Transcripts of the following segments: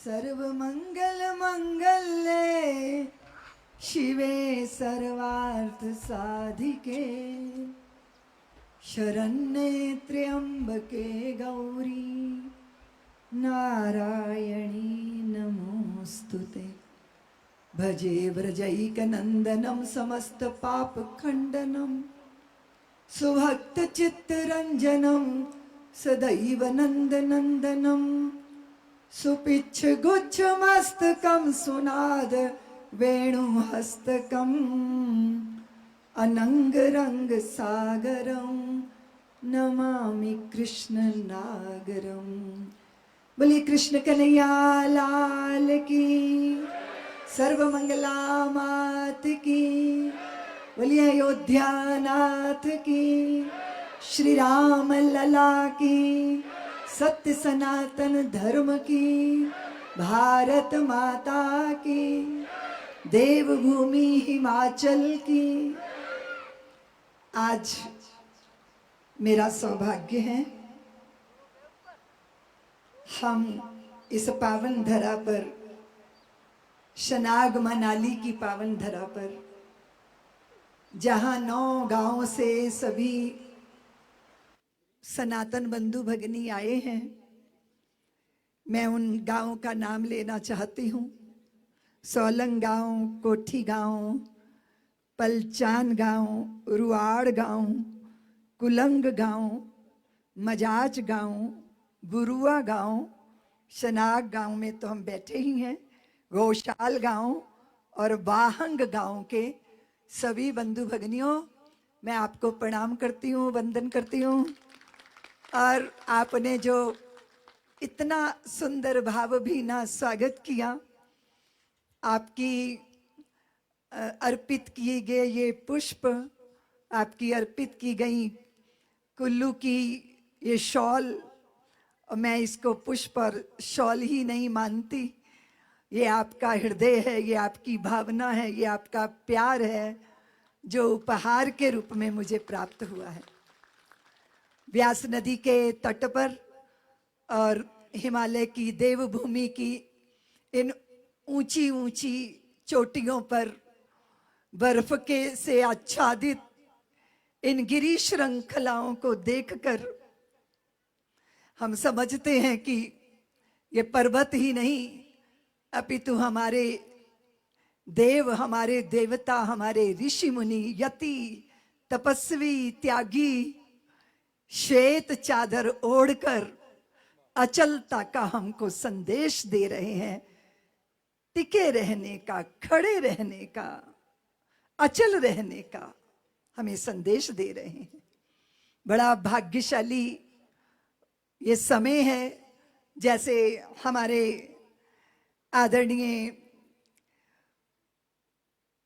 सर्वमंगल मंगल्ये शिवे सर्वार्थ साधिके शरण्ये त्र्यंबके गौरी नारायणी नमोस्तुते। भजे व्रजैकनंदनं समस्त पाप खंडनं सुभक्त चित्तरंजनं सदैव नंदनंदनं सुपिच्छ गुच्छ मस्तकं सुनाद वेणुहस्तकं अनंग रंग सागरं नमामि कृष्ण नागरं। बोलिए कृष्ण कन्हैया लाल की, सर्वमंगला मात की, बोलिए अयोध्या नाथ की, श्री राम लला की, सत्य सनातन धर्म की, भारत माता की, देवभूमि हिमाचल की। आज मेरा सौभाग्य है हम इस पावन धरा पर, शनाग मनाली की पावन धरा पर, जहां 9 गांवों से सभी सनातन बंधु भगिनी आए हैं, मैं उन गांवों का नाम लेना चाहती हूँ। सोलंग गांव, कोठी गांव, पलचान गांव, रुआड़ गांव, कुलंग गांव, मजाज गांव, बुरुआ गांव, शनाग गांव में तो हम बैठे ही हैं, गौशाल गांव और वाहंग गांव के सभी बंधु भगिनियों, मैं आपको प्रणाम करती हूँ, वंदन करती हूँ। और आपने जो इतना सुंदर भावभीना स्वागत किया, आपकी अर्पित किए गए ये पुष्प, आपकी अर्पित की गई कुल्लू की ये शॉल, और मैं इसको पुष्प और शॉल ही नहीं मानती, ये आपका हृदय है, ये आपकी भावना है, ये आपका प्यार है जो उपहार के रूप में मुझे प्राप्त हुआ है। व्यास नदी के तट पर और हिमालय की देवभूमि की इन ऊंची ऊंची चोटियों पर बर्फ के से आच्छादित इन गिरी श्रृंखलाओं को देखकर हम समझते हैं कि ये पर्वत ही नहीं, अपितु हमारे देव, हमारे देवता, हमारे ऋषि मुनि, यति, तपस्वी, त्यागी श्वेत चादर ओढ़कर अचलता का हमको संदेश दे रहे हैं। टिके रहने का, खड़े रहने का, अचल रहने का हमें संदेश दे रहे हैं। बड़ा भाग्यशाली ये समय है। जैसे हमारे आदरणीय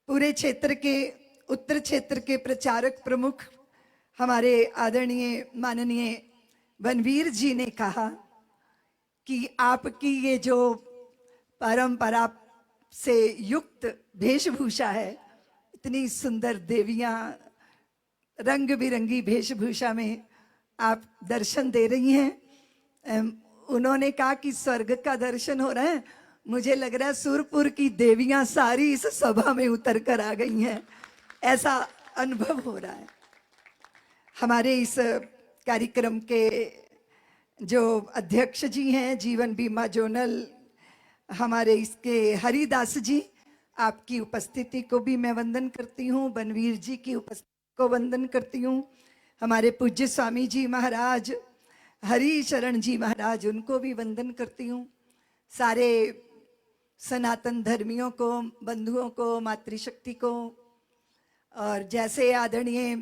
पूरे क्षेत्र के, उत्तर क्षेत्र के प्रचारक प्रमुख हमारे आदरणीय माननीय बनवीर जी ने कहा कि आपकी ये जो परंपरा से युक्त वेशभूषा है, इतनी सुंदर देवियां रंग बिरंगी वेशभूषा में आप दर्शन दे रही हैं। उन्होंने कहा कि स्वर्ग का दर्शन हो रहा है, मुझे लग रहा है सुरपुर की देवियां सारी इस सभा में उतर कर आ गई हैं, ऐसा अनुभव हो रहा है। हमारे इस कार्यक्रम के जो अध्यक्ष जी हैं, जीवन बीमा जोनल, हमारे इसके हरिदास जी, आपकी उपस्थिति को भी मैं वंदन करती हूँ। बनवीर जी की उपस्थिति को वंदन करती हूँ। हमारे पूज्य स्वामी जी महाराज, हरि शरण जी महाराज, उनको भी वंदन करती हूँ। सारे सनातन धर्मियों को, बंधुओं को, मातृशक्ति को। और जैसे आदरणीय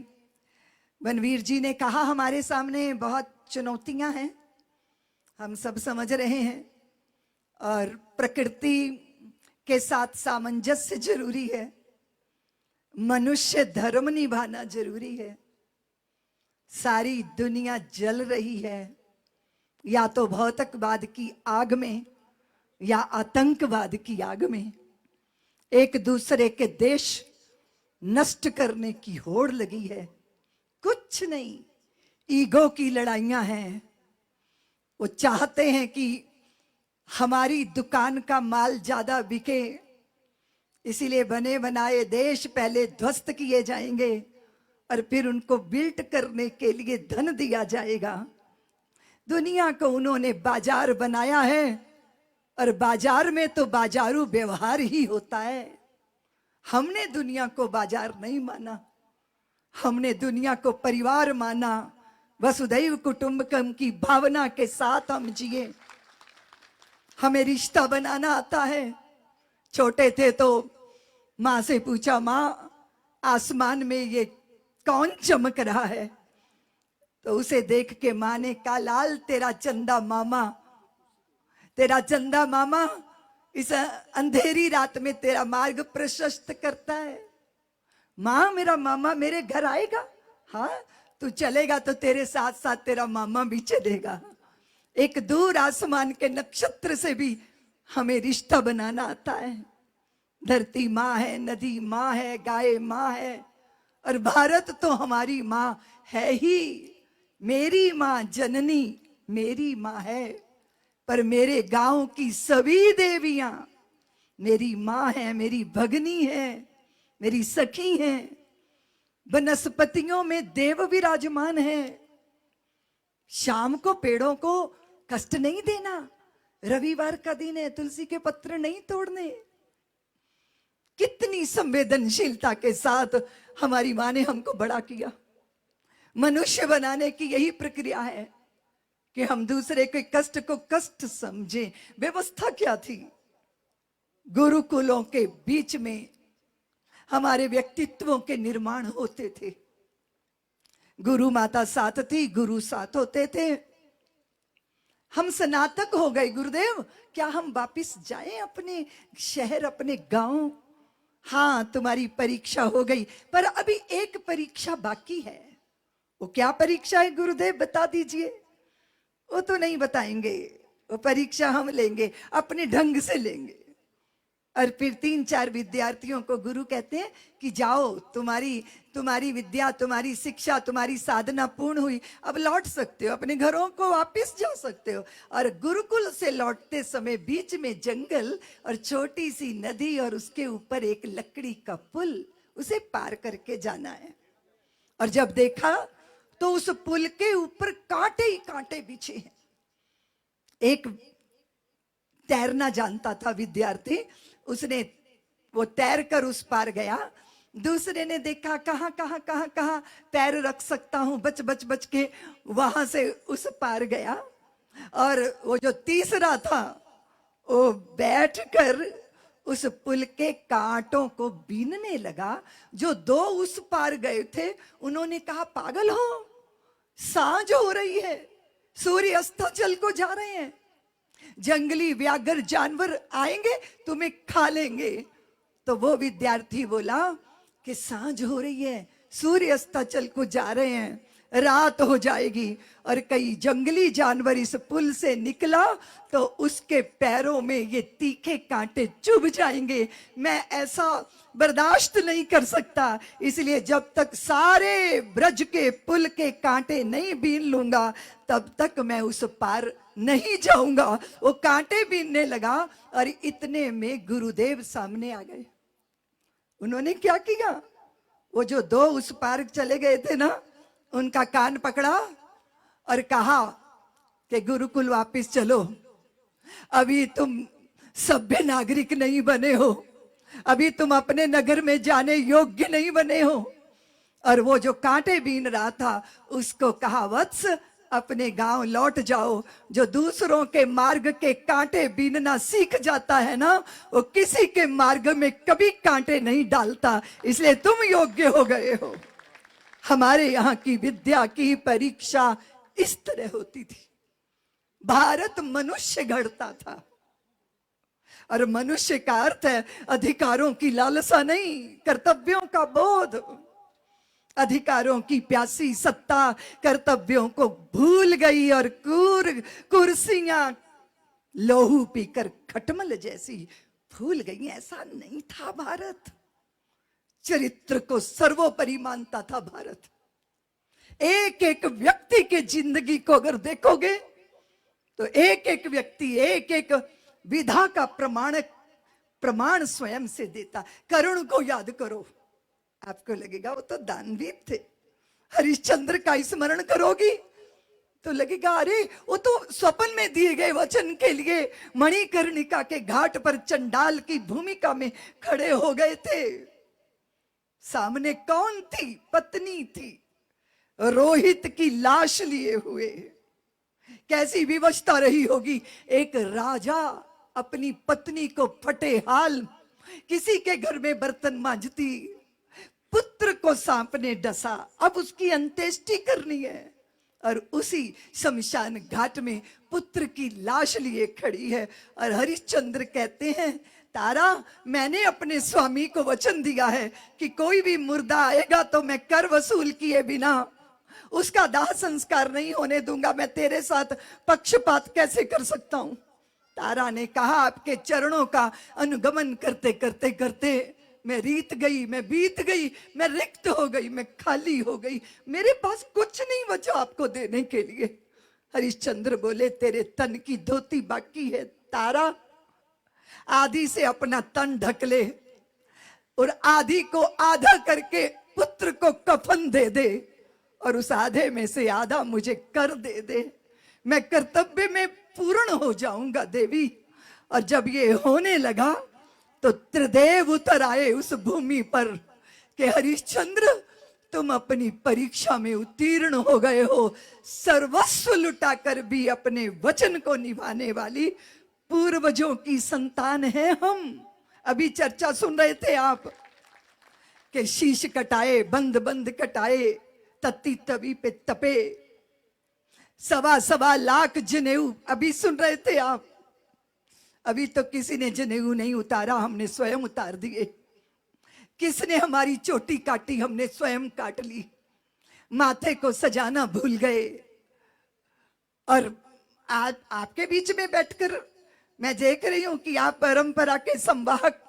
बनवीर जी ने कहा, हमारे सामने बहुत चुनौतियां हैं, हम सब समझ रहे हैं, और प्रकृति के साथ सामंजस्य जरूरी है, मनुष्य धर्म निभाना जरूरी है। सारी दुनिया जल रही है, या तो भौतिकवाद की आग में या आतंकवाद की आग में। एक दूसरे के देश नष्ट करने की होड़ लगी है। कुछ नहीं, ईगो की लड़ाइयां हैं। वो चाहते हैं कि हमारी दुकान का माल ज्यादा बिके, इसीलिए बने बनाए देश पहले ध्वस्त किए जाएंगे और फिर उनको बिल्ट करने के लिए धन दिया जाएगा। दुनिया को उन्होंने बाजार बनाया है और बाजार में तो बाजारू व्यवहार ही होता है। हमने दुनिया को बाजार नहीं माना, हमने दुनिया को परिवार माना। वसुधैव कुटुंबकम की भावना के साथ हम जिए। हमें रिश्ता बनाना आता है। छोटे थे तो माँ से पूछा, माँ आसमान में ये कौन चमक रहा है? तो उसे देख के माँ ने कहा, लाल तेरा चंदा मामा, तेरा चंदा मामा इस अंधेरी रात में तेरा मार्ग प्रशस्त करता है। माँ मेरा मामा मेरे घर आएगा? हाँ, तू चलेगा तो तेरे साथ साथ तेरा मामा भी चलेगा। एक दूर आसमान के नक्षत्र से भी हमें रिश्ता बनाना आता है। धरती माँ है, नदी माँ है, गाय माँ है और भारत तो हमारी माँ है ही। मेरी माँ जननी मेरी माँ है, पर मेरे गांव की सभी देवियां मेरी माँ है, मेरी भगनी है, मेरी सखी है। वनस्पतियों में देव विराजमान है। शाम को पेड़ों को कष्ट नहीं देना। रविवार का दिन है, तुलसी के पत्र नहीं तोड़ने। कितनी संवेदनशीलता के साथ हमारी माँ ने हमको बड़ा किया। मनुष्य बनाने की यही प्रक्रिया है कि हम दूसरे के कष्ट को कष्ट समझें। व्यवस्था क्या थी? गुरुकुलों के बीच में हमारे व्यक्तित्वों के निर्माण होते थे। गुरु माता साथ थी, गुरु साथ होते थे। हम स्नातक हो गए, गुरुदेव क्या हम वापिस जाएं अपने शहर, अपने गांव? हाँ, तुम्हारी परीक्षा हो गई, पर अभी एक परीक्षा बाकी है। वो क्या परीक्षा है गुरुदेव, बता दीजिए। वो तो नहीं बताएंगे, वो परीक्षा हम लेंगे, अपने ढंग से लेंगे। और फिर 3-4 विद्यार्थियों को गुरु कहते हैं कि जाओ, तुम्हारी विद्या, तुम्हारी शिक्षा, तुम्हारी साधना पूर्ण हुई, अब लौट सकते हो, अपने घरों को वापस जा सकते हो। और गुरुकुल से लौटते समय बीच में जंगल और छोटी सी नदी और उसके ऊपर एक लकड़ी का पुल, उसे पार करके जाना है। और जब देखा तो उस पुल के ऊपर कांटे ही कांटे बिछे हैं। एक तैरना जानता था विद्यार्थी, उसने वो तैर कर उस पार गया। दूसरे ने देखा कहां कहां कहां कहां पैर रख सकता हूं, बच बच बच के वहां से उस पार गया। और वो जो तीसरा था वो बैठकर उस पुल के कांटों को बीनने लगा। जो 2 उस पार गए थे उन्होंने कहा, पागल हो, सांझ हो रही है, सूर्य अस्ताचल को जा रहे हैं, जंगली व्याघ्र जानवर आएंगे तुम्हें खा लेंगे। तो वो विद्यार्थी बोला कि सांझ हो रही है, सूर्य अस्ताचल को जा रहे हैं, रात हो जाएगी। और कई जंगली जानवर इस पुल से निकला तो उसके पैरों में ये तीखे कांटे चुभ जाएंगे। मैं ऐसा बर्दाश्त नहीं कर सकता, इसलिए जब तक सारे ब्रज के पुल के कांटे नहीं बीन लूंगा तब तक मैं उस पार नहीं जाऊंगा। वो कांटे बीनने लगा और इतने में गुरुदेव सामने आ गए। उन्होंने क्या किया, वो जो 2 उस पार चले गए थे ना, उनका कान पकड़ा और कहा कि गुरुकुल वापस चलो, अभी तुम सभ्य नागरिक नहीं बने हो, अभी तुम अपने नगर में जाने योग्य नहीं बने हो। और वो जो कांटे बीन रहा था उसको कहा, वत्स अपने गांव लौट जाओ। जो दूसरों के मार्ग के कांटे बीनना सीख जाता है ना, वो किसी के मार्ग में कभी कांटे नहीं डालता, इसलिए तुम योग्य हो गए हो। हमारे यहाँ की विद्या की परीक्षा इस तरह होती थी। भारत मनुष्य गढ़ता था, और मनुष्य का अर्थ है अधिकारों की लालसा नहीं, कर्तव्यों का बोध। अधिकारों की प्यासी सत्ता कर्तव्यों को भूल गई और कुर्सियां लोहू पीकर खटमल जैसी फूल गई। ऐसा नहीं था भारत। चरित्र को सर्वोपरि मानता था भारत। एक एक व्यक्ति के जिंदगी को अगर देखोगे तो एक एक व्यक्ति, एक एक विधा का प्रमाण स्वयं से देता। करुण को याद करो, आपको लगेगा वो तो दानवीर थे। हरिश्चंद्र का स्मरण करोगी तो लगेगा अरे वो तो स्वप्न में दिए गए वचन के लिए मणिकर्णिका के घाट पर चंडाल की भूमिका में खड़े हो गए थे। सामने कौन थी? पत्नी थी, रोहित की लाश लिए हुए। कैसी विवशता रही होगी। एक राजा अपनी पत्नी को फटे हाल किसी के घर में बर्तन मांजती, पुत्र को सांप ने डसा, अब उसकी अंत्येष्टि करनी है और उसी शमशान घाट में पुत्र की लाश लिए खड़ी है। और हरिश्चंद्र कहते हैं तारा, मैंने अपने स्वामी को वचन दिया है कि कोई भी मुर्दा आएगा तो मैं कर वसूल किए बिना उसका दाह संस्कार नहीं होने दूंगा। मैं तेरे साथ पक्षपात कैसे कर सकता हूं? तारा ने कहा आपके चरणों का अनुगमन करते करते करते मैं रीत गई, मैं बीत गई, मैं रिक्त हो गई, मैं खाली हो गई, मेरे पास कुछ नहीं बचा आपको देने के लिए। हरिश्चंद्र बोले तेरे तन की धोती बाकी है तारा, आधी से अपना तन ढक ले और आधी को आधा करके पुत्र को कफन दे दे और उस आधे में से आधा मुझे कर दे दे, मैं कर्तव्य में पूर्ण हो जाऊंगा देवी। और जब ये होने लगा तो त्रिदेव उतर आए उस भूमि पर कि हरिश्चंद्र तुम अपनी परीक्षा में उत्तीर्ण हो गए हो, सर्वस्व लुटाकर भी अपने वचन को निभाने वाली पूर्वजों की संतान है हम। अभी चर्चा सुन रहे थे आप कि शीश कटाए, बंद बंद कटाए, तत्ती तवी पे तपे, 1.25 लाख जनेऊ, अभी सुन रहे थे आप। अभी तो किसी ने जनेऊ नहीं उतारा, हमने स्वयं उतार दिए। किसने हमारी चोटी काटी? हमने स्वयं काट ली। माथे को सजाना भूल गए। और आज आपके बीच में बैठकर मैं देख रही हूं कि आप परंपरा के संवाहक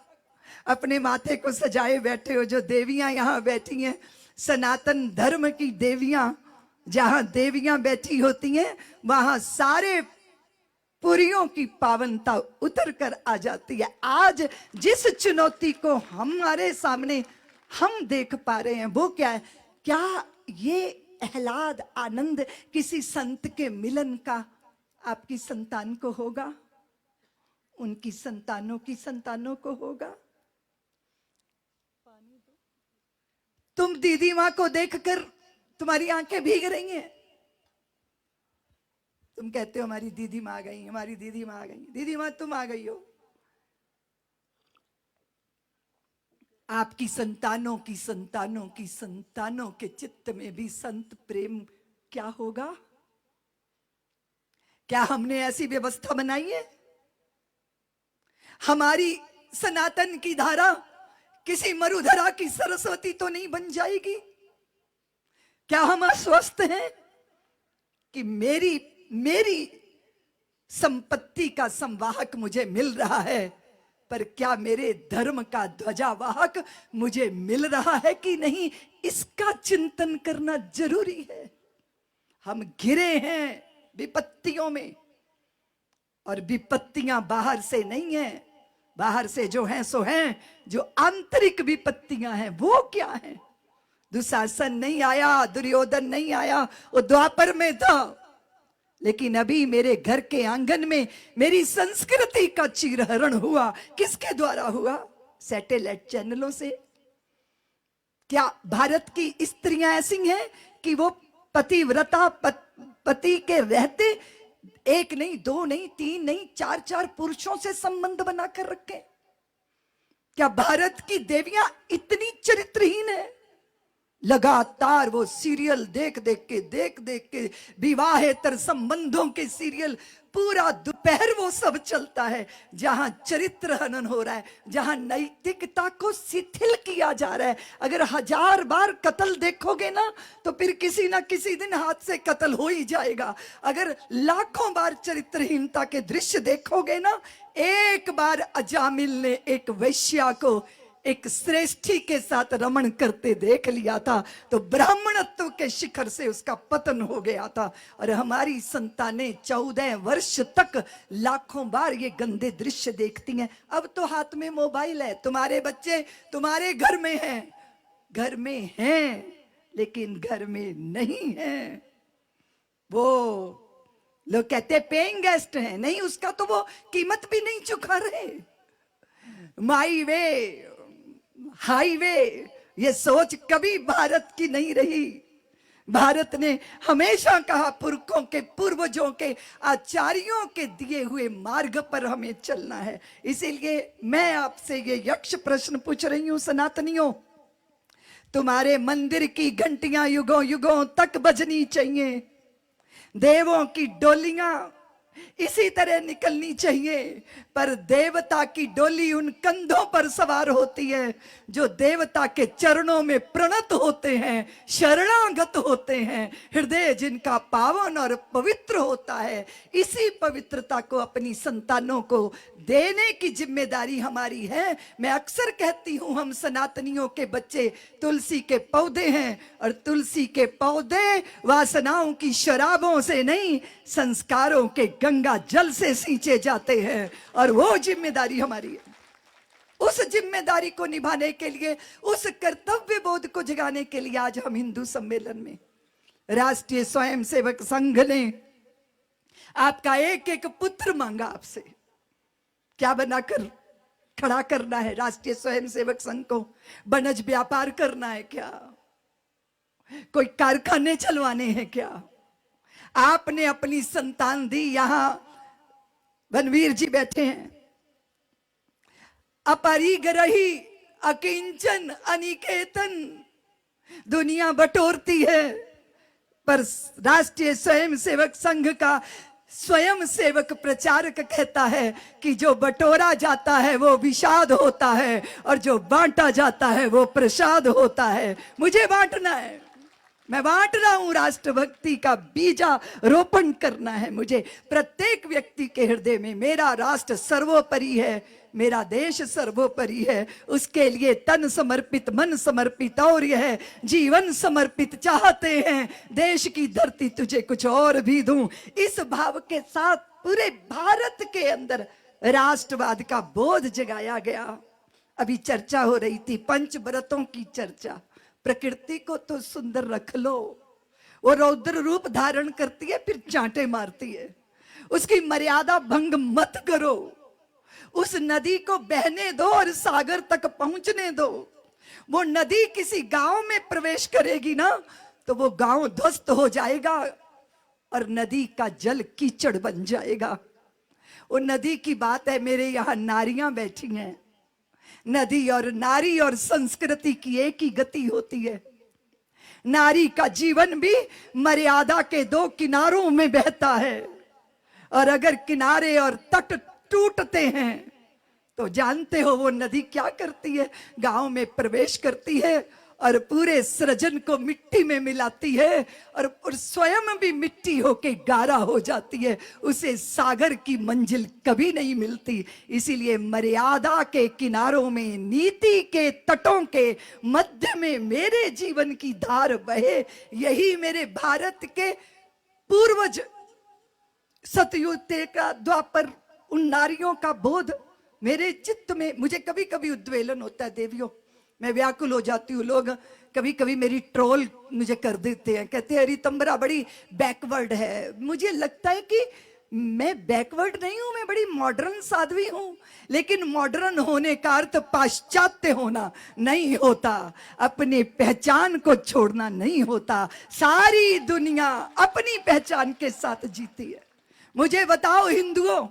अपने माथे को सजाए बैठे हो। जो देवियां यहां बैठी हैं, सनातन धर्म की देवियां, जहां देवियां बैठी होती हैं वहां सारे पुरियों की पावनता उतर कर आ जाती है। आज जिस चुनौती को हमारे सामने हम देख पा रहे हैं वो क्या है? क्या ये आह्लाद आनंद किसी संत के मिलन का आपकी संतान को होगा? उनकी संतानों की संतानों को होगा? तुम दीदी मां को देखकर तुम्हारी आंखें भीग रही हैं। तुम कहते हो हमारी दीदी मां आ गई, हमारी दीदी मां आ गई। दीदी मां तुम आ गई हो, आपकी संतानों की संतानों की संतानों के चित्त में भी संत प्रेम क्या होगा? क्या हमने ऐसी व्यवस्था बनाई है? हमारी सनातन की धारा किसी मरुधरा की सरस्वती तो नहीं बन जाएगी? क्या हम आश्वस्त हैं कि मेरी संपत्ति का संवाहक मुझे मिल रहा है, पर क्या मेरे धर्म का ध्वजावाहक मुझे मिल रहा है कि नहीं? इसका चिंतन करना जरूरी है। हम घिरे हैं विपत्तियों में, और विपत्तियां बाहर से नहीं है। बाहर से जो हैं सो हैं, जो आंतरिक विपत्तियां हैं वो क्या है? दुशासन नहीं आया, दुर्योधन नहीं आया, वो द्वापर में था। लेकिन अभी मेरे घर के आंगन में मेरी संस्कृति का चीरहरण हुआ। किसके द्वारा हुआ? सैटेलाइट चैनलों से। क्या भारत की स्त्रियां ऐसी हैं कि वो पतिव्रता पति के रहते एक नहीं, दो नहीं, तीन नहीं, 4 पुरुषों से संबंध बनाकर रखे? क्या भारत की देवियां इतनी चरित्रहीन है? लगातार वो सीरियल देख देख के विवाहेतर संबंधों के सीरियल पूरा दोपहर वो सब चलता है, जहां चरित्र हनन हो रहा है, जहां नैतिकता को शिथिल किया जा रहा है। अगर 1000 बार कत्ल देखोगे ना तो फिर किसी ना किसी दिन हाथ से कत्ल हो ही जाएगा। अगर लाखों बार चरित्रहीनता के दृश्य देखोगे ना, एक बार अजामिल ने एक वैश्या को एक श्रेष्ठी के साथ रमण करते देख लिया था तो ब्राह्मणत्व के शिखर से उसका पतन हो गया था। और हमारी संतानें 14 वर्ष तक लाखों बार ये गंदे दृश्य देखती हैं। अब तो हाथ में मोबाइल है, तुम्हारे बच्चे तुम्हारे घर में हैं लेकिन घर में नहीं है। वो लोग कहते पेइंग गेस्ट हैं, नहीं, उसका तो वो कीमत भी नहीं चुका रहे। माई वे हाईवे, ये सोच कभी भारत की नहीं रही। भारत ने हमेशा कहा पुरखों के, पूर्वजों के, आचार्यों के दिए हुए मार्ग पर हमें चलना है। इसीलिए मैं आपसे ये यक्ष प्रश्न पूछ रही हूं, सनातनियों, तुम्हारे मंदिर की घंटियां युगों युगों तक बजनी चाहिए, देवों की डोलियां इसी तरह निकलनी चाहिए, पर देवता की डोली उन कंधों पर सवार होती है जो देवता के चरणों में प्रणत होते हैं, शरणागत होते हैं, हृदय जिनका पावन और पवित्र होता है। इसी पवित्रता को अपनी संतानों को देने की जिम्मेदारी हमारी है। मैं अक्सर कहती हूं, हम सनातनियों के बच्चे तुलसी के पौधे हैं, और तुलसी के पौधे वासनाओं की शराबों से नहीं, संस्कारों के गंगा जल से सींचे जाते हैं, और वो जिम्मेदारी हमारी है। उस जिम्मेदारी को निभाने के लिए, उस कर्तव्य बोध को जगाने के लिए आज हम हिंदू सम्मेलन में राष्ट्रीय स्वयंसेवक संघ ने आपका एक एक पुत्र मांगा। आपसे क्या बनाकर खड़ा करना है? राष्ट्रीय स्वयंसेवक संघ को बनज व्यापार करना है क्या? कोई कारखाने चलवाने हैं क्या? आपने अपनी संतान दी। यहां बनवीर जी बैठे हैं। अपरिग्रही अकिंचन अनिकेतन, दुनिया बटोरती है, पर राष्ट्रीय स्वयंसेवक संघ का स्वयं सेवक प्रचारक कहता है कि जो बटोरा जाता है वो विषाद होता है, और जो बांटा जाता है वो प्रसाद होता है। मुझे बांटना है, मैं बांट रहा हूं। राष्ट्रभक्ति का बीजा रोपण करना है मुझे। प्रत्येक व्यक्ति के हृदय में मेरा राष्ट्र सर्वोपरि है, मेरा देश सर्वोपरि है, उसके लिए तन समर्पित, मन समर्पित, और यह जीवन समर्पित चाहते हैं। देश की धरती तुझे कुछ और भी दूं, इस भाव के साथ पूरे भारत के अंदर राष्ट्रवाद का बोध जगाया गया। अभी चर्चा हो रही थी पंचव्रतों की चर्चा। प्रकृति को तो सुंदर रख लो, वो रौद्र रूप धारण करती है फिर चांटे मारती है, उसकी मर्यादा भंग मत करो। उस नदी को बहने दो और सागर तक पहुंचने दो। वो नदी किसी गांव में प्रवेश करेगी ना तो वो गांव ध्वस्त हो जाएगा और नदी का जल कीचड़ बन जाएगा। वो नदी की बात है। मेरे यहाँ नारियां बैठी हैं। नदी और नारी और संस्कृति की एक ही गति होती है। नारी का जीवन भी मर्यादा के दो किनारों में बहता है, और अगर किनारे और तट टूटते हैं तो जानते हो वो नदी क्या करती है? गांव में प्रवेश करती है और पूरे सृजन को मिट्टी में मिलाती है, और स्वयं भी मिट्टी होके गारा हो जाती है। उसे सागर की मंजिल कभी नहीं मिलती। इसीलिए मर्यादा के किनारों में, नीति के तटों के मध्य में मेरे जीवन की धार बहे। यही मेरे भारत के पूर्वज सतयुग का द्वापर उन नारियों का बोध मेरे चित्त में। मुझे कभी कभी उद्वेलन होता है देवियों, मैं व्याकुल हो जाती हूँ। लोग कभी कभी मेरी ट्रोल मुझे कर देते हैं, कहते हैं रितंबरा बड़ी बैकवर्ड है। मुझे लगता है कि मैं बैकवर्ड नहीं हूं, मैं बड़ी मॉडर्न साध्वी हूं। लेकिन मॉडर्न होने का अर्थ पाश्चात्य होना नहीं होता, अपनी पहचान को छोड़ना नहीं होता। सारी दुनिया अपनी पहचान के साथ जीती है। मुझे बताओ हिंदुओं,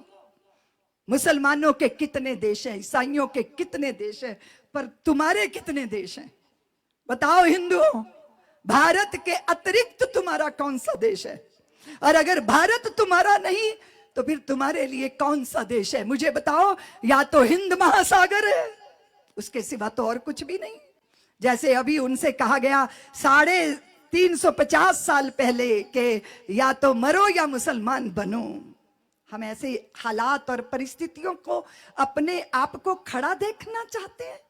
मुसलमानों के कितने देश हैं, ईसाइयों के कितने देश हैं, पर तुम्हारे कितने देश हैं? बताओ हिंदुओं, भारत के अतिरिक्त तुम्हारा कौन सा देश है? और अगर भारत तुम्हारा नहीं तो फिर तुम्हारे लिए कौन सा देश है? मुझे बताओ। या तो हिंद महासागर है, उसके सिवा तो और कुछ भी नहीं। जैसे अभी उनसे कहा गया 350 साल पहले के या तो मरो या मुसलमान बनो। हम ऐसे हालात और परिस्थितियों को अपने आप को खड़ा देखना चाहते हैं।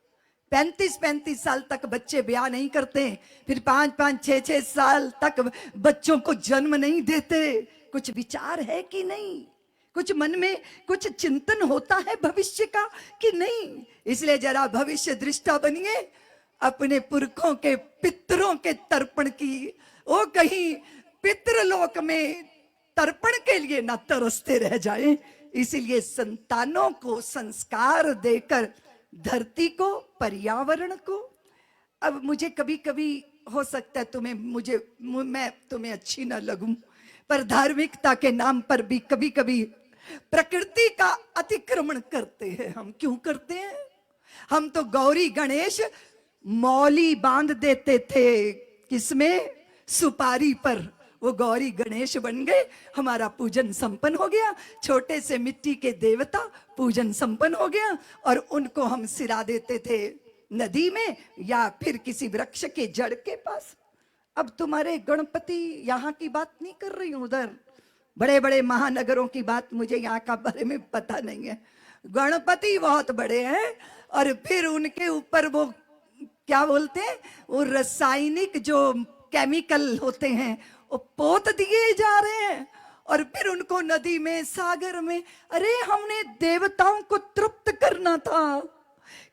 35-35 साल तक बच्चे ब्याह नहीं करते, फिर 5-5 6-6 साल तक बच्चों को जन्म नहीं देते। कुछ विचार है कि नहीं? कुछ मन में कुछ चिंतन होता है भविष्य का कि नहीं? इसलिए जरा भविष्य दृष्टा बनिए, अपने पुरखों के पितरों के तर्पण की वो कहीं पितृलोक में तर्पण के लिए ना तरसते रह जाएं। इसीलिए संतानों को संस्कार देकर धरती को, पर्यावरण को, अब मुझे कभी कभी हो सकता है मैं तुम्हें अच्छी ना लगूं, पर धार्मिकता के नाम पर भी कभी कभी प्रकृति का अतिक्रमण करते हैं। हम क्यों करते हैं? हम तो गौरी गणेश मौली बांध देते थे, किसमें? सुपारी पर। वो गौरी गणेश बन गए, हमारा पूजन संपन्न हो गया। छोटे से मिट्टी के देवता, पूजन संपन्न हो गया, और उनको हम सिरा देते थे नदी में या फिर किसी वृक्ष के जड़ के पास। अब तुम्हारे गणपति, यहाँ की बात नहीं कर रही हूं, उधर बड़े बड़े महानगरों की बात, मुझे यहाँ का बारे में पता नहीं है। गणपति बहुत बड़े हैं, और फिर उनके ऊपर वो क्या बोलते हैं, वो रासायनिक जो केमिकल होते हैं वो पोत दिए जा रहे हैं, और फिर उनको नदी में, सागर में। अरे हमने देवताओं को तृप्त करना था,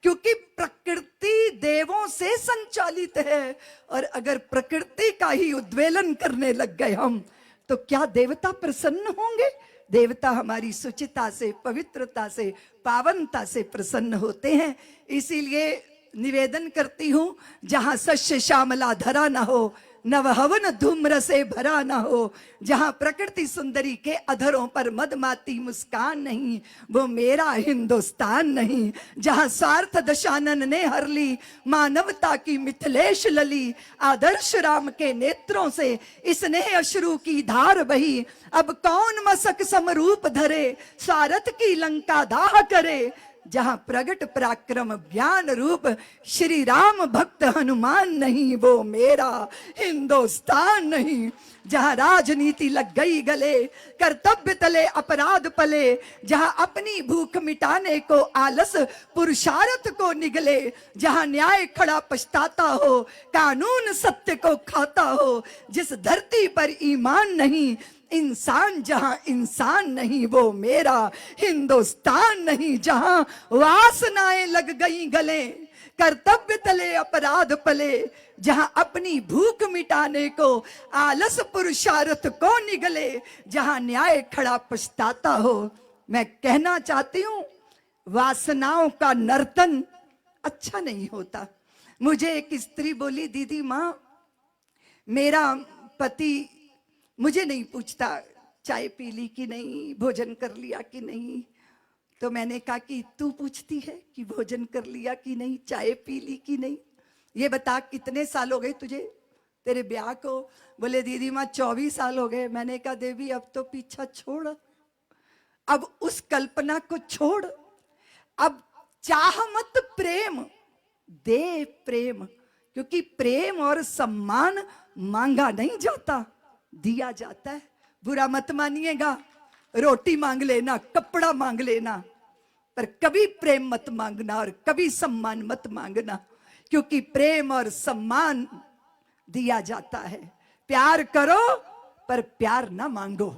क्योंकि प्रकृति देवों से संचालित है, और अगर प्रकृति का ही उद्वेलन करने लग गए हम, तो क्या देवता प्रसन्न होंगे? देवता हमारी शुचिता से, पवित्रता से, पावनता से प्रसन्न होते हैं। इसीलिए निवेदन करती हूं, जहां सस्य श्यामला धरा ना हो, नवहवन धूम्र से भरा ना हो, जहां प्रकृति सुंदरी के अधरों पर मदमाती मुस्कान नहीं, वो मेरा हिंदुस्तान नहीं। जहां स्वार्थ दशानन ने हर ली मानवता की मिथिलेश लली, आदर्श राम के नेत्रों से स्नेह अश्रु की धार बही, अब कौन मसक समरूप धरे, स्वार्थ की लंका दाह करे। जहां प्रगट पराक्रम ज्ञान रूप श्री राम भक्त हनुमान नहीं, वो मेरा हिंदुस्तान नहीं। जहां राजनीति लग गई गले, कर्तव्य तले अपराध पले, जहां अपनी भूख मिटाने को आलस पुरुषार्थ को निगले, जहां न्याय खड़ा पछताता हो, कानून सत्य को खाता हो, जिस धरती पर ईमान नहीं, इंसान जहां इंसान नहीं, वो मेरा हिंदुस्तान नहीं। जहां वासनाएं लग गई गले, कर्तव्य तले अपराध पले, जहां अपनी भूख मिटाने को आलस पुरुषार्थ को निगले, जहां न्याय खड़ा पछताता हो। मैं कहना चाहती हूं, वासनाओं का नर्तन अच्छा नहीं होता। मुझे एक स्त्री बोली, दीदी माँ, मेरा पति मुझे नहीं पूछता चाय पी ली कि नहीं, भोजन कर लिया कि नहीं। तो मैंने कहा कि तू पूछती है कि भोजन कर लिया कि नहीं, चाय पी ली कि नहीं, ये बता कितने साल हो गए तुझे तेरे ब्याह को? बोले दीदी माँ 24 साल हो गए। मैंने कहा देवी अब तो पीछा छोड़, अब उस कल्पना को छोड़, अब चाह मत प्रेम, दे प्रेम, क्योंकि प्रेम और सम्मान मांगा नहीं जाता, दिया जाता है। बुरा मत मानिएगा, रोटी मांग लेना, कपड़ा मांग लेना, पर कभी प्रेम मत मांगना और कभी सम्मान मत मांगना, क्योंकि प्रेम और सम्मान दिया जाता है। प्यार करो पर प्यार ना मांगो।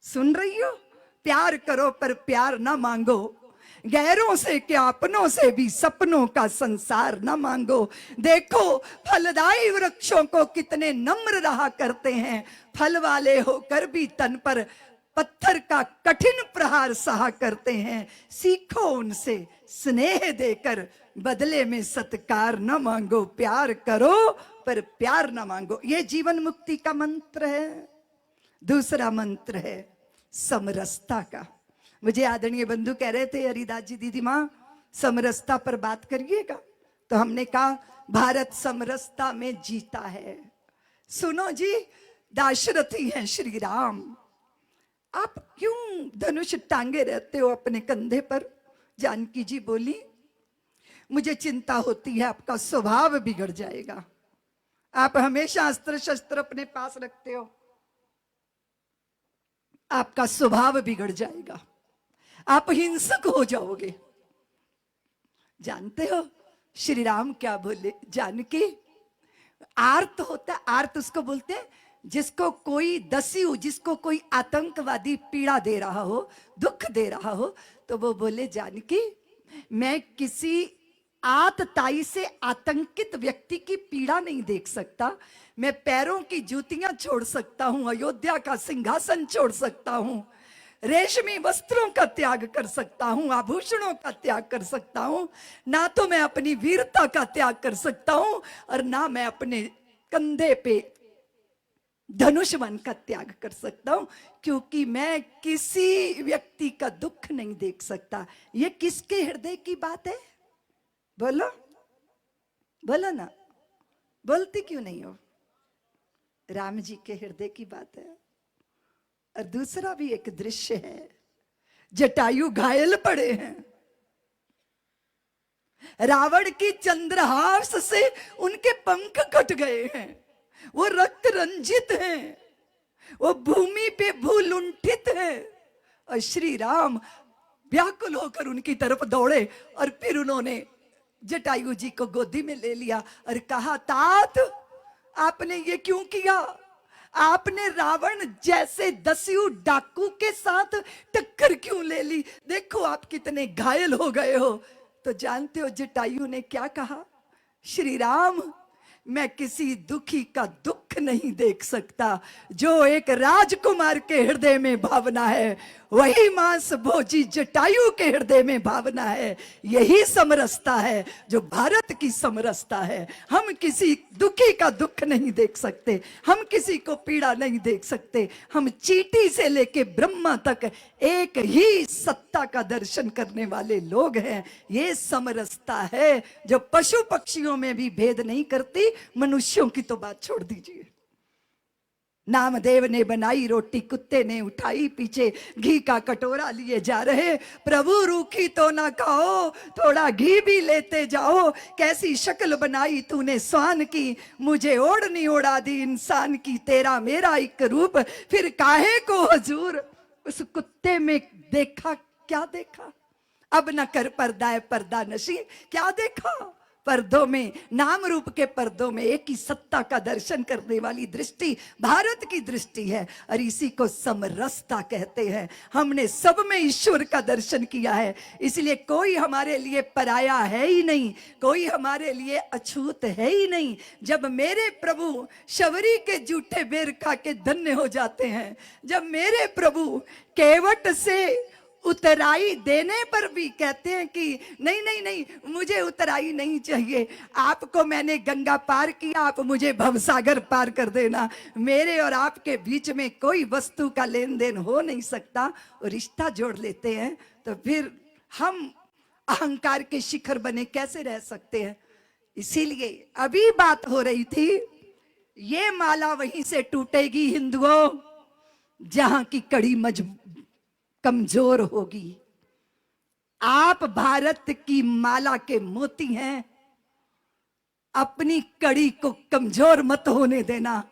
सुन रही हो? प्यार करो पर प्यार ना मांगो। गैरों से क्या अपनों से भी सपनों का संसार न मांगो। देखो फलदायी वृक्षों को कितने नम्र रहा करते हैं, फल वाले होकर भी तन पर पत्थर का कठिन प्रहार सहा करते हैं। सीखो उनसे स्नेह देकर, बदले में सत्कार न मांगो। प्यार करो पर प्यार न मांगो। ये जीवन मुक्ति का मंत्र है। दूसरा मंत्र है समरसता का। मुझे आदरणीय बंधु कह रहे थे, हरिदास जी दीदी माँ समरसता पर बात करिएगा, तो हमने कहा भारत समरसता में जीता है। सुनो जी, दाशरथी हैं श्री राम, आप क्यों धनुष टांगे रहते हो अपने कंधे पर? जानकी जी बोली, मुझे चिंता होती है आपका स्वभाव बिगड़ जाएगा। आप हमेशा अस्त्र शस्त्र अपने पास रखते हो, आपका स्वभाव बिगड़ जाएगा, आप हिंसक हो जाओगे। जानते हो श्री राम क्या बोले, जानकी आर्त होता है, आर्त उसको बोलते हैं जिसको कोई दस्यु, जिसको कोई आतंकवादी पीड़ा दे रहा हो, दुख दे रहा हो, तो वो बोले जानकी मैं किसी आतताई से आतंकित व्यक्ति की पीड़ा नहीं देख सकता, मैं पैरों की जूतियां छोड़ सकता हूं, अयोध्या का सिंहासन छोड़ सकता हूं, रेशमी वस्त्रों का त्याग कर सकता हूं, आभूषणों का त्याग कर सकता हूं, ना तो मैं अपनी वीरता का त्याग कर सकता हूं और ना मैं अपने कंधे पे धनुष मन का त्याग कर सकता हूं, क्योंकि मैं किसी व्यक्ति का दुख नहीं देख सकता। ये किसके हृदय की बात है? बोलो बोलो ना, बोलती क्यों नहीं हो? राम जी के हृदय की बात है। और दूसरा भी एक दृश्य है, जटायु घायल पड़े हैं, रावण की चंद्रहास से उनके पंख कट गए हैं, वो रक्त रंजित हैं, वो भूमि पे भूलुंठित हैं, और श्री राम व्याकुल होकर उनकी तरफ दौड़े और फिर उन्होंने जटायु जी को गोदी में ले लिया और कहा, तात आपने ये क्यों किया? आपने रावण जैसे दस्यु डाकू के साथ टक्कर क्यों ले ली? देखो आप कितने घायल हो गए हो। तो जानते हो जटायु ने क्या कहा? श्री राम मैं किसी दुखी का दुख नहीं देख सकता, जो एक राजकुमार के हृदय में भावना है वही मांस भोजी जटायु के हृदय में भावना है। यही समरसता है जो भारत की समरसता है। हम किसी दुखी का दुख नहीं देख सकते, हम किसी को पीड़ा नहीं देख सकते, हम चींटी से लेके ब्रह्मा तक एक ही सत्ता का दर्शन करने वाले लोग हैं। ये समरसता है जो पशु पक्षियों में भी भेद नहीं करती, मनुष्यों की तो बात छोड़ दीजिए। नामदेव ने बनाई रोटी, कुत्ते ने उठाई, पीछे घी का कटोरा लिए जा रहे, प्रभु रूखी तो ना खाओ, थोड़ा घी भी लेते जाओ, कैसी शक्ल बनाई तूने स्वान की, मुझे ओढ़नी ओढ़ा दी इंसान की, तेरा मेरा एक रूप फिर काहे को हजूर। उस कुत्ते में देखा, क्या देखा? अब न कर पर्दा है पर्दा नशी, क्या देखा? पर्दों में, नाम रूप के पर्दों में एक ही सत्ता का दर्शन करने वाली दृष्टि भारत की दृष्टि है, और इसी को समरसता कहते हैं। हमने सब में ईश्वर का दर्शन किया है, इसलिए कोई हमारे लिए पराया है ही नहीं, कोई हमारे लिए अछूत है ही नहीं। जब मेरे प्रभु शबरी के जूठे बेर खा के धन्य हो जाते हैं, जब मेरे प्रभु केवट से उतराई देने पर भी कहते हैं कि नहीं नहीं नहीं मुझे उतराई नहीं चाहिए, आपको मैंने गंगा पार किया, आप मुझे भवसागर पार कर देना, मेरे और आपके बीच में कोई वस्तु का लेन देन हो नहीं सकता, और रिश्ता जोड़ लेते हैं, तो फिर हम अहंकार के शिखर बने कैसे रह सकते हैं? इसीलिए अभी बात हो रही थी, ये माला वहीं से टूटेगी हिंदुओं जहां की कड़ी कमजोर होगी। आप भारत की माला के मोती हैं, अपनी कड़ी को कमजोर मत होने देना,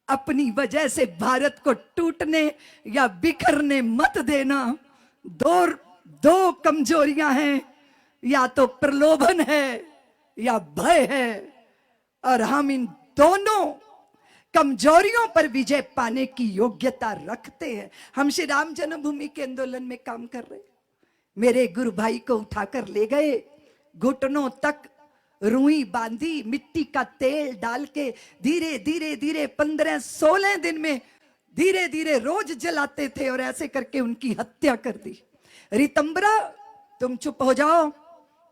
अपनी वजह से भारत को टूटने या बिखरने मत देना। दो कमजोरियां हैं, या तो प्रलोभन है या भय है, और हम इन दोनों कमजोरियों पर विजय पाने की योग्यता रखते हैं। हम श्री राम जन्मभूमि के आंदोलन में काम कर रहे, मेरे गुरु भाई को उठाकर ले गए, घुटनों तक रुई बांधी, मिट्टी का तेल डाल के धीरे धीरे धीरे 15-16 दिन में धीरे धीरे रोज जलाते थे, और ऐसे करके उनकी हत्या कर दी। रितंबरा तुम चुप हो जाओ,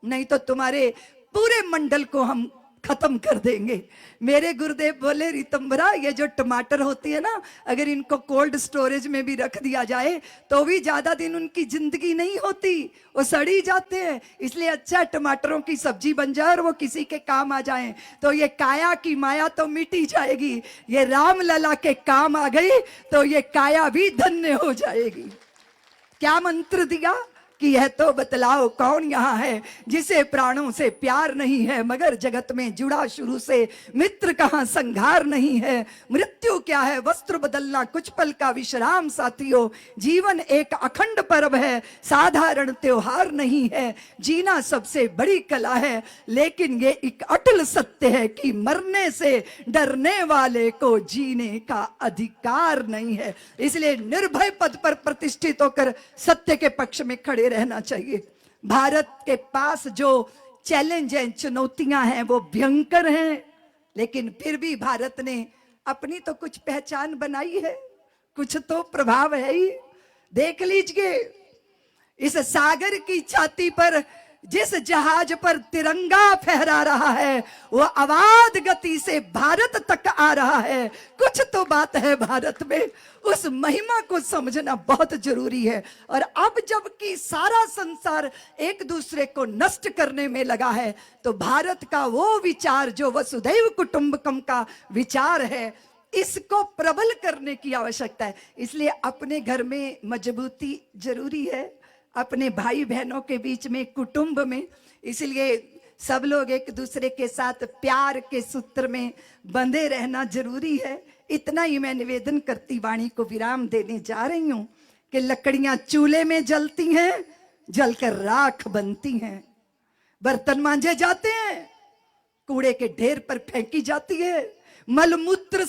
नहीं तो तुम्हारे पूरे मंडल को हम खत्म कर देंगे। मेरे गुरुदेव बोले, रितंबरा ये जो टमाटर होती है ना, अगर इनको कोल्ड स्टोरेज में भी रख दिया जाए तो भी ज्यादा दिन उनकी जिंदगी नहीं होती, वो सड़ी जाते हैं, इसलिए अच्छा टमाटरों की सब्जी बन जाए और वो किसी के काम आ जाए, तो ये काया की माया तो मिटी जाएगी, ये राम लला के काम आ गई तो ये काया भी धन्य हो जाएगी। क्या मंत्र दिया? कि यह तो बतलाओ कौन यहाँ है जिसे प्राणों से प्यार नहीं है, मगर जगत में जुड़ा शुरू से मित्र कहाँ संघार नहीं है। मृत्यु क्या है वस्त्र बदलना कुछ पल का विश्राम साथियों, जीवन एक अखंड पर्व है साधारण त्योहार नहीं है। जीना सबसे बड़ी कला है, लेकिन ये एक अटल सत्य है कि मरने से डरने वाले को जीने का अधिकार नहीं है। इसलिए निर्भय पद पर प्रतिष्ठित होकर सत्य के पक्ष में खड़े रहना चाहिए। भारत के पास जो चैलेंज हैं, चुनौतियां हैं, वो भयंकर हैं, लेकिन फिर भी भारत ने अपनी तो कुछ पहचान बनाई है, कुछ तो प्रभाव है ही। देख लीजिए इस सागर की छाती पर जिस जहाज पर तिरंगा फहरा रहा है वो अवाध गति से भारत तक आ रहा है। कुछ तो बात है भारत में, उस महिमा को समझना बहुत जरूरी है। और अब जबकि सारा संसार एक दूसरे को नष्ट करने में लगा है, तो भारत का वो विचार जो वसुधैव कुटुंबकम का विचार है, इसको प्रबल करने की आवश्यकता है। इसलिए अपने घर में मजबूती जरूरी है, अपने भाई बहनों के बीच में, कुटुंब में। इसलिए सब लोग एक दूसरे के साथ प्यार के सूत्र में बंधे रहना जरूरी है। इतना ही मैं निवेदन करती वाणी को विराम देने जा रही हूं कि लकड़ियां चूल्हे में जलती हैं, जलकर राख बनती हैं। बर्तन मांजे जाते हैं, कूड़े के ढेर पर फेंकी जाती है, मलमूत्र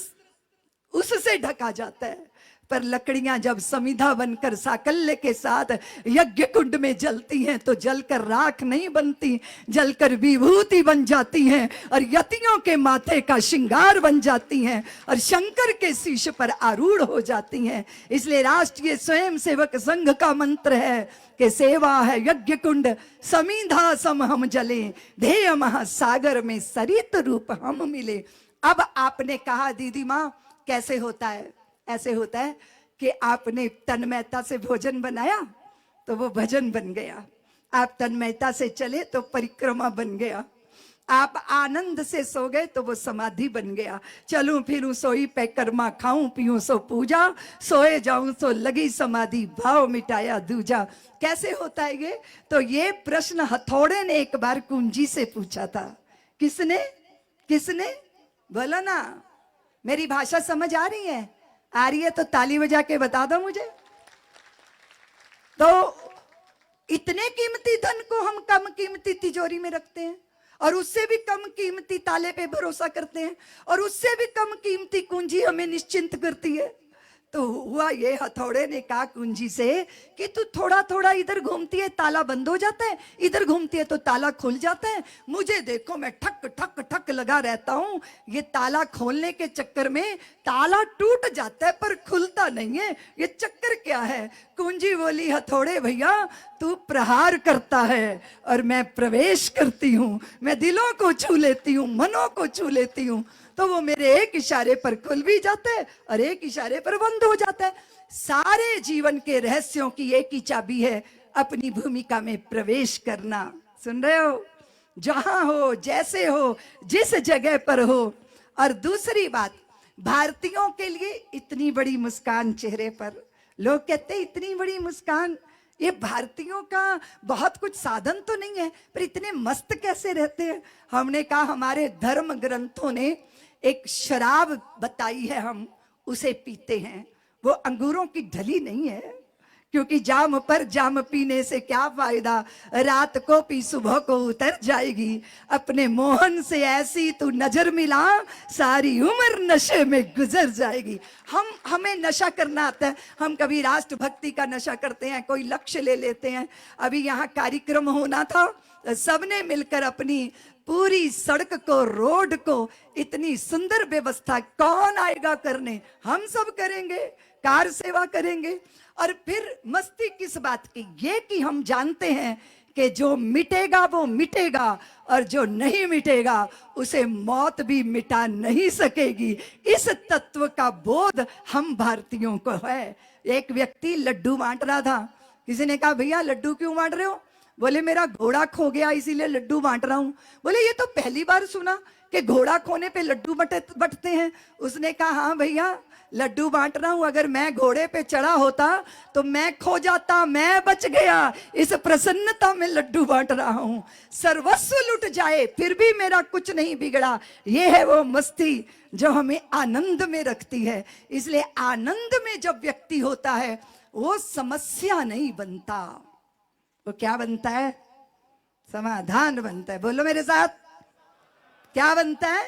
उससे ढका जाता है, पर लकड़ियां जब समिधा बनकर साकल्य के साथ यज्ञ कुंड में जलती हैं तो जलकर राख नहीं बनती, जलकर विभूति बन जाती हैं और यतियों के माथे का श्रृंगार बन जाती हैं और शंकर के शीश पर आरूढ़ हो जाती हैं। इसलिए राष्ट्रीय स्वयंसेवक संघ का मंत्र है कि सेवा है यज्ञ कुंड, समिधा सम हम जले, ध्येय महासागर में सरित रूप हम मिले। अब आपने कहा दीदी माँ कैसे होता है? ऐसे होता है कि आपने तन्मयता से भोजन बनाया तो वो भजन बन गया, आप तन्मयता से चले तो परिक्रमा बन गया, आप आनंद से सो गए तो वो समाधि बन गया। चलूं फिरूं सोई पैकर्मा, खाऊं पीऊं सो पूजा, सोए जाऊं सो लगी समाधि, भाव मिटाया दूजा। कैसे होता है ये? तो ये प्रश्न हथौड़े ने एक बार कुंजी से पूछा था। किसने? किसने? बोलो ना, मेरी भाषा समझ आ रही है? आ रही है तो ताली बजा के बता दो मुझे। तो इतने कीमती धन को हम कम कीमती तिजोरी में रखते हैं और उससे भी कम कीमती ताले पे भरोसा करते हैं और उससे भी कम कीमती कुंजी हमें निश्चिंत करती है। तो हुआ ये, हथौड़े ने कहा कुंजी से कि तू थोड़ा थोड़ा इधर घूमती है ताला बंद हो जाता है, इधर घूमती है तो ताला खुल जाता है, मुझे देखो मैं ठक ठक ठक लगा रहता हूं, ये ताला खोलने के चक्कर में ताला टूट जाता है पर खुलता नहीं है, ये चक्कर क्या है? कुंजी बोली हथौड़े भैया तू प्रहार करता है और मैं प्रवेश करती हूं, मैं दिलों को छू लेती हूं, मनों को छू लेती हूं, तो वो मेरे एक इशारे पर खुल भी जाता है और एक इशारे पर बंद हो जाता है। सारे जीवन के रहस्यों की एक ही चाबी है, अपनी भूमिका में प्रवेश करना। सुन रहे हो? जहां हो, जैसे हो, जिस जगह पर हो। और दूसरी बात, भारतीयों के लिए इतनी बड़ी मुस्कान चेहरे पर, लोग कहते हैं इतनी बड़ी मुस्कान, ये भारतीयों का बहुत कुछ साधन तो नहीं है, पर इतने मस्त कैसे रहते हैं? हमने कहा हमारे धर्म ग्रंथों ने एक शराब बताई है, हम उसे पीते हैं, वो अंगूरों की ढली नहीं है, क्योंकि जाम पर जाम पीने से क्या फायदा, रात को पी सुबह को उतर जाएगी, अपने मोहन से ऐसी तू नजर मिला सारी उम्र नशे में गुजर जाएगी। हमें नशा करना आता है, हम कभी राष्ट्रभक्ति का नशा करते हैं, कोई लक्ष्य ले लेते हैं। अभी यहाँ कार्यक्रम होना था, सबने मिलकर अपनी पूरी सड़क को, रोड को इतनी सुंदर व्यवस्था कौन आएगा करने? हम सब करेंगे, कार सेवा करेंगे। और फिर मस्ती किस बात की? ये कि हम जानते हैं कि जो मिटेगा वो मिटेगा और जो नहीं मिटेगा उसे मौत भी मिटा नहीं सकेगी। इस तत्व का बोध हम भारतीयों को है। एक व्यक्ति लड्डू बांट रहा था, किसी ने कहा भैया लड्डू क्यों बांट रहे हो? बोले मेरा घोड़ा खो गया इसीलिए लड्डू बांट रहा हूं। बोले ये तो पहली बार सुना कि घोड़ा खोने पे लड्डू बटते हैं। उसने कहा हाँ भैया, लड्डू बांट रहा हूं, अगर मैं घोड़े पे चढ़ा होता तो मैं खो जाता, मैं बच गया। इस प्रसन्नता में लड्डू बांट रहा हूं। सर्वस्व लुट जाए फिर भी मेरा कुछ नहीं बिगड़ा, ये है वो मस्ती जो हमें आनंद में रखती है। इसलिए आनंद में जब व्यक्ति होता है वो समस्या नहीं बनता, वो क्या बनता है? समाधान बनता है। बोलो मेरे साथ, क्या बनता है?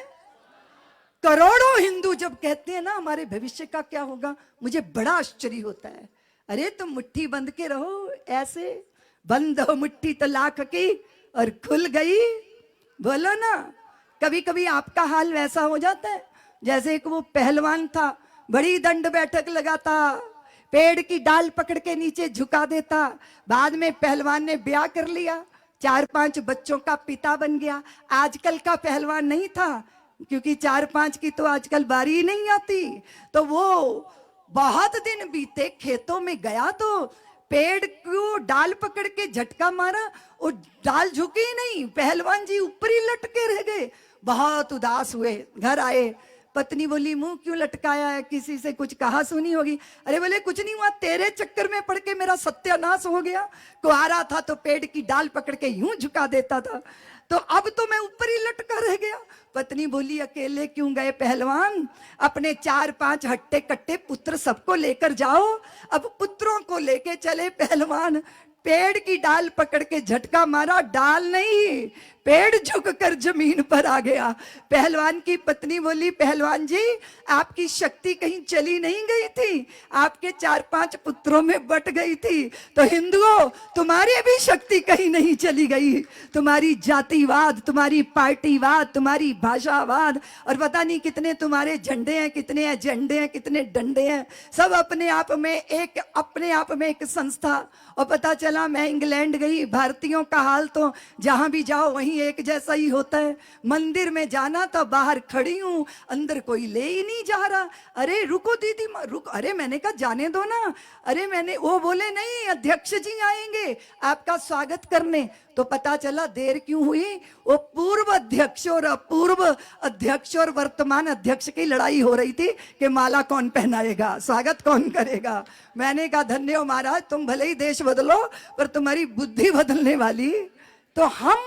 करोड़ों हिंदू जब कहते हैं ना हमारे भविष्य का क्या होगा, मुझे बड़ा आश्चर्य होता है। अरे तुम मुट्ठी बंद के रहो, ऐसे बंद हो मुट्ठी तो लाख की और खुल गई। बोलो ना, कभी कभी आपका हाल वैसा हो जाता है जैसे एक वो पहलवान था, बड़ी दंड बैठक लगाता, पेड़ की डाल पकड़ के नीचे झुका देता, बाद में पहलवान ने ब्याह कर लिया, 4-5 बच्चों का पिता बन गया। आजकल का पहलवान नहीं था, क्योंकि 4-5 की तो आजकल बारी ही नहीं आती। तो वो बहुत दिन बीते, खेतों में गया तो पेड़ को डाल पकड़ के झटका मारा, और डाल झुकी ही नहीं, पहलवान जी ऊपर ही लटके रह गए। बहुत उदास हुए, घर आए, पत्नी बोली मुंह क्यों लटकाया है, किसी से कुछ कहा सुनी होगी। अरे बोले कुछ नहीं हुआ, तेरे चक्कर में पड़ के मेरा सत्यानाश हो गया। कुआरा था तो पेड़ की डाल पकड़ के यूं झुका देता था, तो अब तो मैं ऊपर ही लटका रह गया। पत्नी बोली अकेले क्यों गए पहलवान, अपने 4-5 हट्टे कट्टे पुत्र सबको लेकर जाओ। अब पुत्रों को लेके चले पहलवान, पेड़ की डाल पकड़ के झटका मारा, डाल नहीं पेड़ झुककर जमीन पर आ गया। पहलवान की पत्नी बोली पहलवान जी आपकी शक्ति कहीं चली नहीं गई थी, आपके 4-5 पुत्रों में बट गई थी। तो हिंदुओं तुम्हारी भी शक्ति कहीं नहीं चली गई, तुम्हारी जातिवाद, तुम्हारी पार्टीवाद, तुम्हारी भाषावाद और पता नहीं कितने तुम्हारे झंडे हैं, कितने एजेंडे हैं, कितने डंडे हैं, सब अपने आप में एक संस्था। और पता चला मैं इंग्लैंड गई, भारतीयों का हाल तो जहां भी जाओ वहीं एक जैसा ही होता है। मंदिर में जाना तो बाहर खड़ी हूं, अंदर कोई ले ही नहीं जा रहा। अरे रुको दीदी रुक, अरे मैंने कहा जाने दो ना। अरे वो बोले नहीं अध्यक्ष जी आएंगे आपका स्वागत करने। तो पता चला देर क्यों हुई, वो पूर्व अध्यक्ष और अपूर्व अध्यक्ष और वर्तमान अध्यक्ष की लड़ाई हो रही थी कि माला कौन पहनाएगा, स्वागत कौन करेगा। मैंने कहा धन्य हो महाराज, तुम भले ही देश बदलो पर तुम्हारी बुद्धि बदलने वाली। तो हम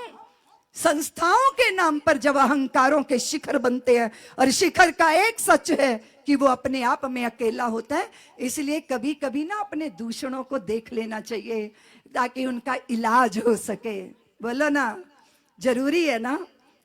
संस्थाओं के नाम पर जब अहंकारों के शिखर बनते हैं, और शिखर का एक सच है कि वो अपने आप में अकेला होता है। इसलिए कभी कभी ना अपने दूषणों को देख लेना चाहिए ताकि उनका इलाज हो सके। बोलो ना, जरूरी है ना,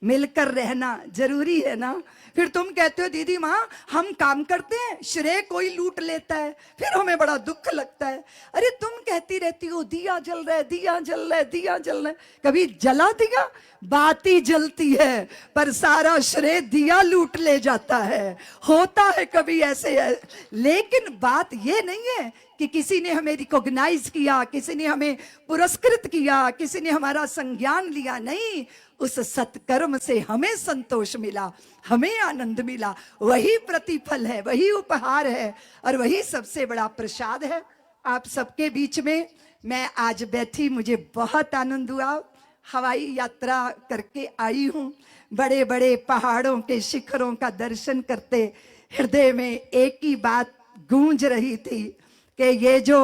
मिलकर रहना जरूरी है ना। फिर तुम कहते हो दीदी माँ हम काम करते हैं, श्रेय कोई लूट लेता है, फिर हमें बड़ा दुख लगता है। अरे तुम कहती रहती हो दिया जल रहा है, दिया जल रहा है, दिया जल रहा है, कभी जला दिया? बाती जलती है पर सारा श्रेय दिया लूट ले जाता है, होता है कभी ऐसे है। लेकिन बात ये नहीं है कि किसी ने हमें रिकॉग्नाइज किया, किसी ने हमें पुरस्कृत किया, किसी ने हमारा संज्ञान लिया, नहीं, उस सत्कर्म से हमें संतोष मिला, हमें आनंद मिला, वही प्रतिफल है, वही उपहार है और वही सबसे बड़ा प्रसाद है। आप सबके बीच में मैं आज बैठी, मुझे बहुत आनंद हुआ। हवाई यात्रा करके आई हूँ, बड़े बड़े पहाड़ों के शिखरों का दर्शन करते हृदय में एक ही बात गूंज रही थी कि ये जो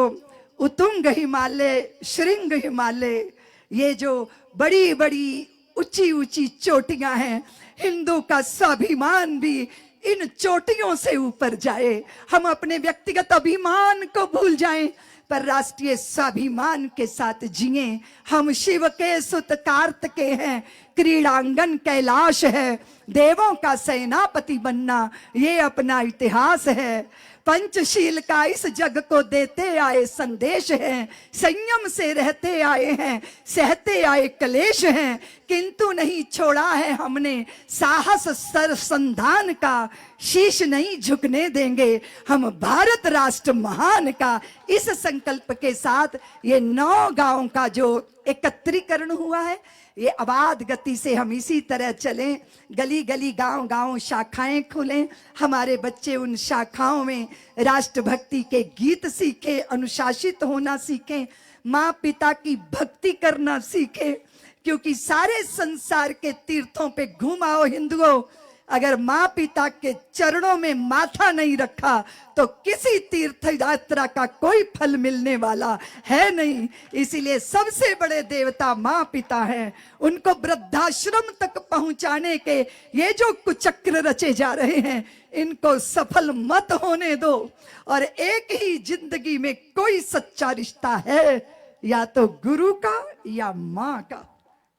उत्तुंग हिमालय, श्रृंग हिमालय, ये जो बड़ी बड़ी ऊंची ऊंची चोटियां हैं, हिंदू का स्वाभिमान भी इन चोटियों से ऊपर जाए। हम अपने व्यक्तिगत अभिमान को भूल जाएं पर राष्ट्रीय स्वाभिमान के साथ जिए। हम शिव के सुत कार्तिके हैं, क्रीड़ांगन कैलाश है, देवों का सेनापति बनना ये अपना इतिहास है। पंचशील का इस जग को देते आए संदेश है, संयम से रहते आए हैं, सहते आए क्लेश हैं, किंतु नहीं छोड़ा है हमने साहस सरसंधान का, शीश नहीं झुकने देंगे हम भारत राष्ट्र महान का। इस संकल्प के साथ ये 9 गांव का जो एकत्रीकरण हुआ है, ये अबाध गति से हम इसी तरह चलें, गली गली गांव गांव शाखाएं खुलें, हमारे बच्चे उन शाखाओं में राष्ट्रभक्ति के गीत सीखें, अनुशासित होना सीखें, माँ पिता की भक्ति करना सीखें। क्योंकि सारे संसार के तीर्थों पे घूम आओ हिंदुओं, अगर माँ पिता के चरणों में माथा नहीं रखा तो किसी तीर्थ यात्रा का कोई फल मिलने वाला है नहीं। इसीलिए सबसे बड़े देवता माँ पिता हैं। उनको वृद्धाश्रम तक पहुंचाने के ये जो कुचक्र रचे जा रहे हैं, इनको सफल मत होने दो। और एक ही जिंदगी में कोई सच्चा रिश्ता है, या तो गुरु का या माँ का।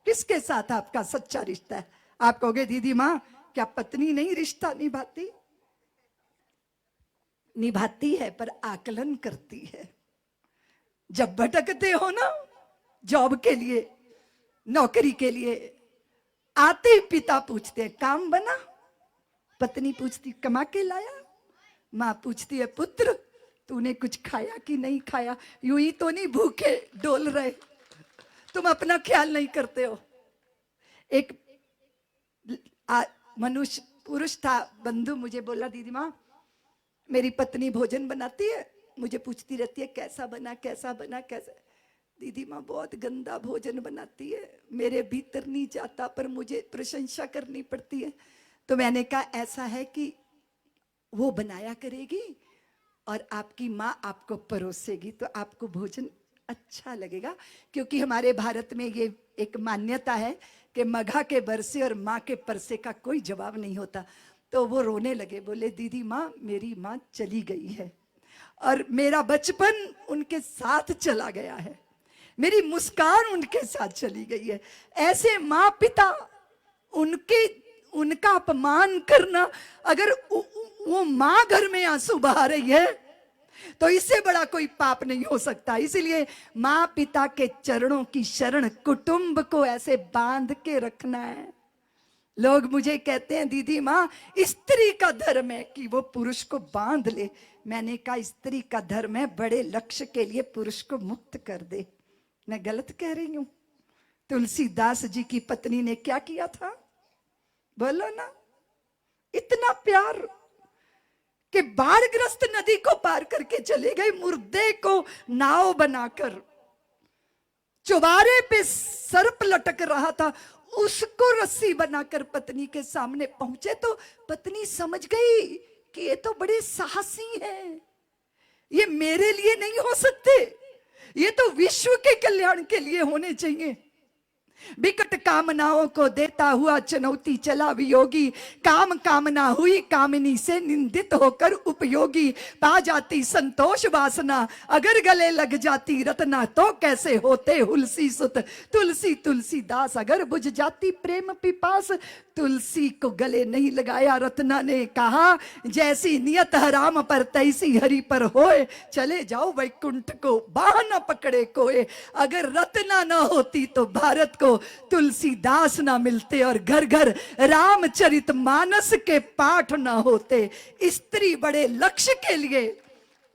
किसके साथ आपका सच्चा रिश्ता है? आप कहोगे दीदी माँ, क्या पत्नी नहीं रिश्ता निभाती? निभाती है, पर आकलन करती है। जब भटकते हो ना जॉब के लिए, नौकरी के लिए, आते ही पिता पूछते हैं काम बना, पत्नी पूछती कमा के लाया, माँ पूछती है पुत्र तूने कुछ खाया कि नहीं खाया, यूं ही तो नहीं भूखे डोल रहे, तुम अपना ख्याल नहीं करते हो। एक मनुष्य पुरुष था, बंधु, मुझे बोला दीदी माँ मेरी पत्नी भोजन बनाती है, मुझे पूछती रहती है कैसा बना कैसा बना कैसा। दीदी माँ बहुत गंदा भोजन बनाती है, मेरे भीतर नहीं जाता, पर मुझे प्रशंसा करनी पड़ती है। तो मैंने कहा ऐसा है कि वो बनाया करेगी और आपकी माँ आपको परोसेगी तो आपको भोजन अच्छा लगेगा। क्योंकि हमारे भारत में ये एक मान्यता है कि मघा के बरसे और माँ के परसे का कोई जवाब नहीं होता। तो वो रोने लगे, बोले दीदी माँ मेरी माँ चली गई है और मेरा बचपन उनके साथ चला गया है, मेरी मुस्कान उनके साथ चली गई है। ऐसे माँ पिता उनका अपमान करना, अगर वो माँ घर में आंसू बहा रही है तो इससे बड़ा कोई पाप नहीं हो सकता। इसीलिए माँ पिता के चरणों की शरण, कुटुंब को ऐसे बांध के रखना है। लोग मुझे कहते हैं दीदी माँ स्त्री का धर्म है कि वो पुरुष को बांध ले। मैंने कहा स्त्री का धर्म है बड़े लक्ष्य के लिए पुरुष को मुक्त कर दे। मैं गलत कह रही हूं? तुलसीदास जी की पत्नी ने क्या किया था, बोलो ना, इतना प्यार कि बाढ़ग्रस्त नदी को पार करके चले गए, मुर्दे को नाव बनाकर, चुबारे पे सर्प लटक रहा था उसको रस्सी बनाकर पत्नी के सामने पहुंचे। तो पत्नी समझ गई कि ये तो बड़े साहसी हैं, ये मेरे लिए नहीं हो सकते, ये तो विश्व के कल्याण के लिए होने चाहिए। विकट कामनाओं को देता हुआ चुनौती चला वियोगी, काम कामना हुई कामिनी से निंदित होकर उपयोगी। पा जाती संतोष वासना अगर गले लग जाती रत्ना, तो कैसे होते हुलसी सुत तुलसी तुलसीदास। अगर बुझ जाती प्रेम पिपास, तुलसी को गले नहीं लगाया रत्ना ने, कहा जैसी नियत हराम पर तैसी हरि पर होए, चले जाओ वैकुंठ को बाह न पकड़े कोए। अगर रत्ना न होती तो भारत को तुलसीदास ना मिलते और घर घर रामचरित मानस के पाठ ना होते। स्त्री बड़े लक्ष्य के लिए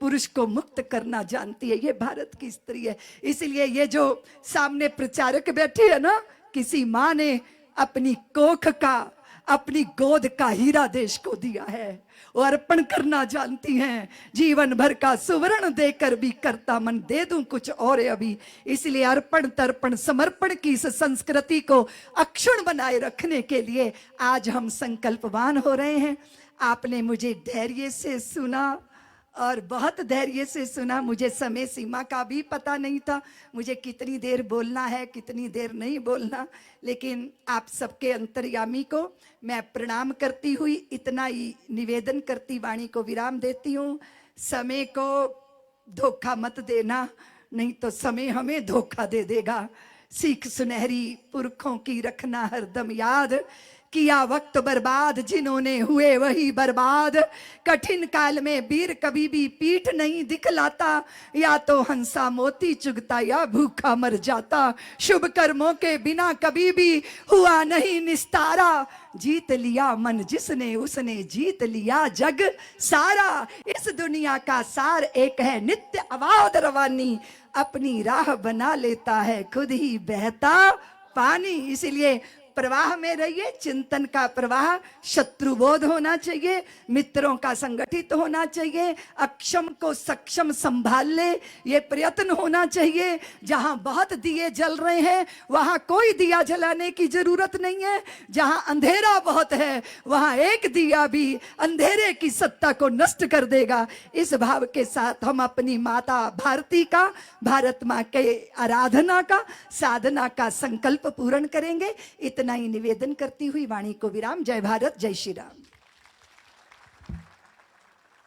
पुरुष को मुक्त करना जानती है, ये भारत की स्त्री है। इसलिए ये जो सामने प्रचारक बैठे है ना, किसी माँ ने अपनी कोख का, अपनी गोद का हीरा देश को दिया है, वो अर्पण करना जानती हैं। जीवन भर का सुवर्ण देकर भी करता मन दे दूं कुछ और अभी। इसलिए अर्पण तर्पण समर्पण की इस संस्कृति को अक्षुण्ण बनाए रखने के लिए आज हम संकल्पवान हो रहे हैं। आपने मुझे धैर्य से सुना और बहुत धैर्य से सुना। मुझे समय सीमा का भी पता नहीं था, मुझे कितनी देर बोलना है कितनी देर नहीं बोलना, लेकिन आप सबके अंतर्यामी को मैं प्रणाम करती हुई इतना ही निवेदन करती वाणी को विराम देती हूँ। समय को धोखा मत देना, नहीं तो समय हमें धोखा दे देगा। सीख सुनहरी पुरखों की रखना हरदम याद, किया वक्त बर्बाद जिन्होंने हुए वही बर्बाद। कठिन काल में वीर कभी भी पीठ नहीं दिखलाता, या तो हंसा मोती चुगता या भूखा मर जाता। शुभ कर्मों के बिना कभी भी हुआ नहीं निस्तारा, जीत लिया मन जिसने उसने जीत लिया जग सारा। इस दुनिया का सार एक है नित्य अबाध रवानी, अपनी राह बना लेता है खुद ही बहता पानी। इसलिए प्रवाह में रहिए, चिंतन का प्रवाह, शत्रुबोध होना चाहिए, मित्रों का संगठित होना चाहिए, अक्षम को सक्षम संभाल ले, ये प्रयत्न होना चाहिए। जहां बहुत दिए जल रहे हैं वहां कोई दिया जलाने की जरूरत नहीं है। जहां अंधेरा बहुत है वहां एक दिया भी अंधेरे की सत्ता को नष्ट कर देगा। इस भाव के साथ हम अपनी माता भारती का, भारत मां के आराधना का, साधना का संकल्प पूर्ण करेंगे। इतना ही निवेदन करती हुई वाणी को विराम। जय भारत, जय श्री राम।